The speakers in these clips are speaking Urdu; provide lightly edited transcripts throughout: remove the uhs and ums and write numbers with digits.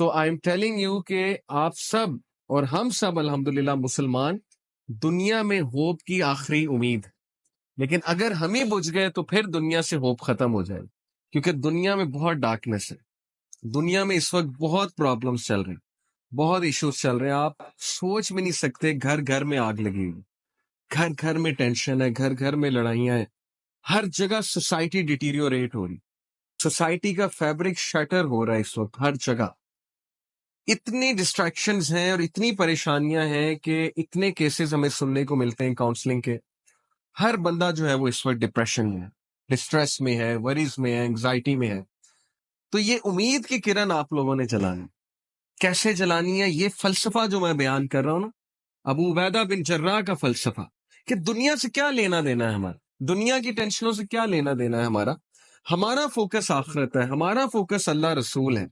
So I am telling you کہ آپ سب اور ہم سب الحمدللہ مسلمان دنیا میں ہوپ کی آخری امید، لیکن اگر ہم ہی بجھ گئے تو پھر دنیا سے ہوپ ختم ہو جائے، کیونکہ دنیا میں بہت ڈارکنیس ہے. دنیا میں اس وقت بہت پرابلمس چل رہے ہیں، بہت ایشوز چل رہے ہیں. آپ سوچ بھی نہیں سکتے، گھر گھر میں آگ لگی ہوئی، گھر گھر میں ٹینشن ہے، گھر گھر میں لڑائیاں ہیں، ہر جگہ سوسائٹی ڈیٹیریوریٹ ہو رہی، سوسائٹی کا فیبرک شٹر ہو رہا ہے اس وقت ہر جگہ. اتنی ڈسٹریکشنز ہیں اور اتنی پریشانیاں ہیں کہ اتنے کیسز ہمیں سننے کو ملتے ہیں کاؤنسلنگ کے. ہر بندہ جو ہے وہ اس وقت ڈپریشن میں ہے، ڈسٹریس میں ہے، وریز میں ہے، انگزائٹی میں ہے. تو یہ امید کی کرن آپ لوگوں نے جلانی. کیسے جلانی ہے؟ یہ فلسفہ جو میں بیان کر رہا ہوں نا، ابو عبیدہ بن جراح کا فلسفہ، کہ دنیا سے کیا لینا دینا ہے ہمارا، دنیا کی ٹینشنوں سے کیا لینا دینا ہے ہمارا فوکس آخرت ہے، ہمارا فوکس اللہ رسول ہے.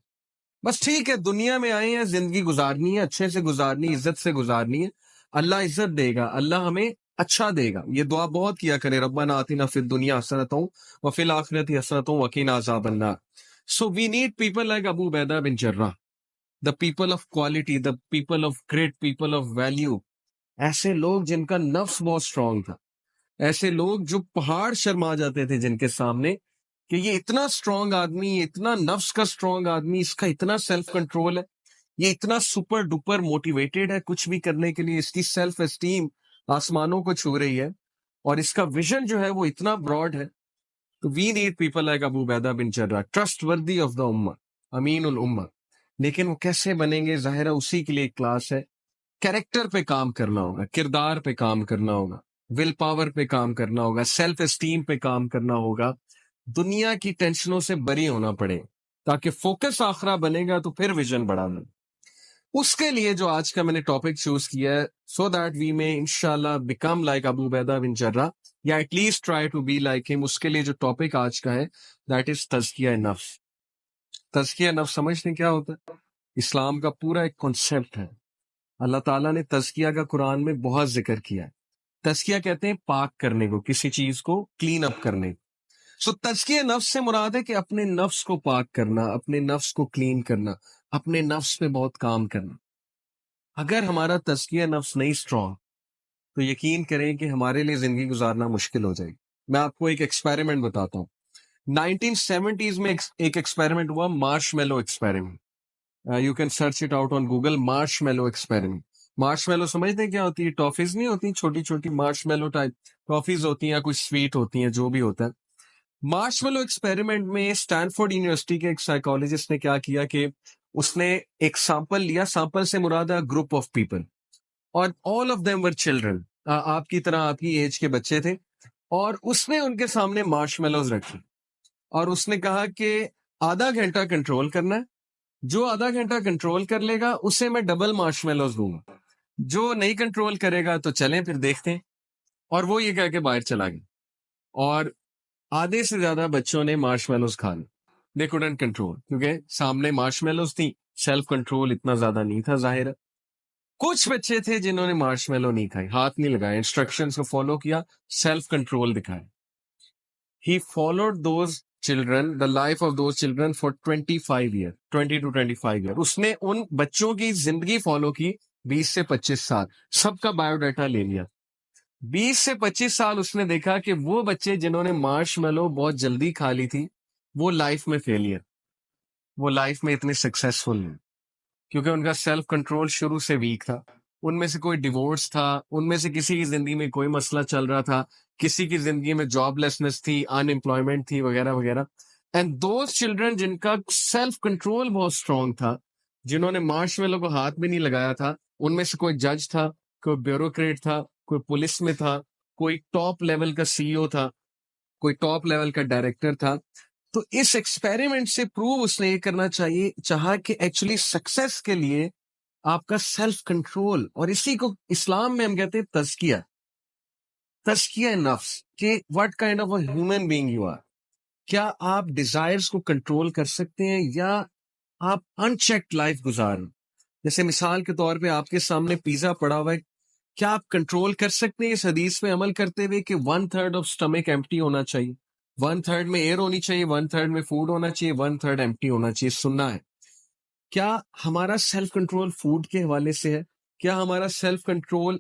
بس ٹھیک ہے، دنیا میں آئے ہیں، زندگی گزارنی ہے، اچھے سے گزارنی، عزت سے گزارنی ہے. اللہ عزت دے گا، اللہ ہمیں اچھا دے گا. یہ دعا بہت کیا کرے، ربنا آتنا فی الدنیا حسنۃ وفی الآخرۃ حسنۃ وقنا عذاب النار. So we need people like Abu Ubaidah bin Jarrah, the people of quality, the people of great, people of value. ایسے لوگ جن کا نفس بہت اسٹرانگ تھا، ایسے لوگ جو پہاڑ شرما جاتے تھے جن کے سامنے، کہ یہ اتنا اسٹرانگ آدمی، یہ اتنا نفس کا اسٹرانگ آدمی، اس کا اتنا سیلف کنٹرول ہے، یہ اتنا سپر ڈپر موٹیویٹڈ ہے کچھ بھی کرنے کے لیے، اس کی سیلف اسٹیم آسمانوں کو چھو رہی ہے، اور اس کا ویژن جو ہے وہ اتنا براڈ ہے. تو we need people like Abu Ubaidah bin Jarrah, trustworthy of the امہ، امین الامہ. لیکن وہ کیسے بنیں گے؟ ظاہر ہے اسی کے لیے ایک کلاس ہے. کیریکٹر پہ کام کرنا ہوگا، کردار پہ کام کرنا ہوگا، ول پاور پہ کام کرنا ہوگا، سیلف اسٹیم پہ کام کرنا ہوگا. دنیا کی ٹینشنوں سے بری ہونا پڑے تاکہ فوکس آخرہ بنے گا، تو پھر ویژن بڑھانا. اس کے لیے جو آج کا میں نے ٹاپک چوز کیا ہے، سو دیٹ وی میں انشاءاللہ become like Abu Ubaidah bin Jarrah, یا at least try to be like ہم. اس کے لیے جو ٹاپک آج کا ہے دیٹ از تزکیہ نفس. تزکیہ نفس سمجھتے ہیں کیا ہوتا ہے؟ اسلام کا پورا ایک کانسیپٹ ہے. اللہ تعالیٰ نے تزکیہ کا قرآن میں بہت ذکر کیا ہے. تزکیہ کہتے ہیں پاک کرنے کو، کسی چیز کو کلین اپ کرنے کو. سو تزکیہ نفس سے مراد ہے کہ اپنے نفس کو پاک کرنا، اپنے نفس کو کلین کرنا، اپنے نفس پہ بہت کام کرنا. اگر ہمارا تزکیہ نفس نہیں اسٹرانگ تو یقین کریں کہ ہمارے لیے زندگی گزارنا مشکل ہو جائے گی. میں آپ کو ایک ایکسپیریمنٹ بتاتا ہوں. 1970s میں ایک ایکسپیریمنٹ ہوا، marshmallow experiment. You can search it out on Google, marshmallow experiment. Marshmallow سمجھتے ہیں کیا ہوتی ہے؟ ٹافیز نہیں ہوتی چھوٹی چھوٹی، مارش میلو ٹائپ ٹافیز ہوتی ہیں، یا کچھ سویٹ ہوتی ہیں، جو بھی ہوتا ہے. مارش میلو ایکسپیریمنٹ میں اسٹینفورڈ یونیورسٹی کے ایک سائیکالوجسٹ نے کیا کیا کہ اس نے ایک سیمپل لیا. سیمپل سے مراد ہے گروپ آف پیپل، اور all of them were children, آپ کی طرح آپ کی ایج کے بچے تھے. اور اس نے ان کے سامنے مارش میلوز رکھی، اور اس نے کہا کہ آدھا گھنٹہ کنٹرول کرنا ہے، جو آدھا گھنٹہ کنٹرول کر لے گا اسے میں ڈبل مارش میلوز دوں گا، جو نہیں کنٹرول کرے گا تو چلیں پھر دیکھتے ہیں. اور وہ یہ کہہ کے باہر چلا گیا، اور آدھے سے زیادہ بچوں نے مارش میلوز کھا لی. دے کوڈنٹ کنٹرول، کیونکہ سامنے مارش میلوز تھی، سیلف کنٹرول اتنا زیادہ نہیں تھا ظاہر ہے. کچھ بچے تھے جنہوں نے مارش میلو نہیں کھائی، ہاتھ نہیں لگائے، انسٹرکشنز کو فالو کیا، سیلف کنٹرول دکھایا. He followed those children, the life of those children for 25 years, 20 to 25 years. اس نے ان بچوں کی زندگی فالو کی 20 سے 25 سال. سب کا بایو ڈیٹا لے لیا. 20 سے 25 سال اس نے دیکھا کہ وہ بچے جنہوں نے مارش میلو بہت جلدی کھا لی تھی، وہ لائف میں فیلئر، وہ لائف میں اتنے سکسیسفل نہیں، کیونکہ ان کا سیلف کنٹرول شروع سے ویک تھا. ان میں سے کوئی ڈیورس تھا، ان میں سے کسی کی زندگی میں کوئی مسئلہ چل رہا تھا، کسی کی زندگی میں جاب لیسنس تھی، ان امپلائمنٹ تھی، وغیرہ وغیرہ. اینڈ دوز چلڈرن جن کا سیلف کنٹرول بہت اسٹرانگ تھا، جنہوں نے مارش میلو کو ہاتھ بھی نہیں لگایا تھا، ان میں سے کوئی جج تھا، کوئی بیوروکریٹ تھا، کوئی پولیس میں تھا، کوئی ٹاپ لیول کا سی او تھا، کوئی ٹاپ لیول کا ڈائریکٹر تھا. تو اس ایکسپیریمنٹ سے پروو اس نے یہ کرنا چاہا کہ ایکچولی سکسیس کے لیے آپ کا سیلف کنٹرول، اور اسی کو اسلام میں ہم کہتے ہیں تزکیہ، تزکیہ نفس، کہ what kind of a human being you are. کیا آپ ڈیزائرز کو کنٹرول کر سکتے ہیں، یا آپ ان چیکڈ لائف گزار رہے ہیں؟ جیسے مثال کے طور پہ آپ کے سامنے پیزا پڑا ہوا ہے، کیا آپ کنٹرول کر سکتے ہیں اس حدیث پہ عمل کرتے ہوئے کہ 1/3 آف اسٹمک ایمپٹی ہونا چاہیے، 1/3 میں ایئر ہونی چاہیے، 1/3 میں فوڈ ہونا چاہیے، 1/3 ایمپٹی ہونا چاہیے؟ سننا ہے. کیا ہمارا سیلف کنٹرول فوڈ کے حوالے سے ہے؟ کیا ہمارا سیلف کنٹرول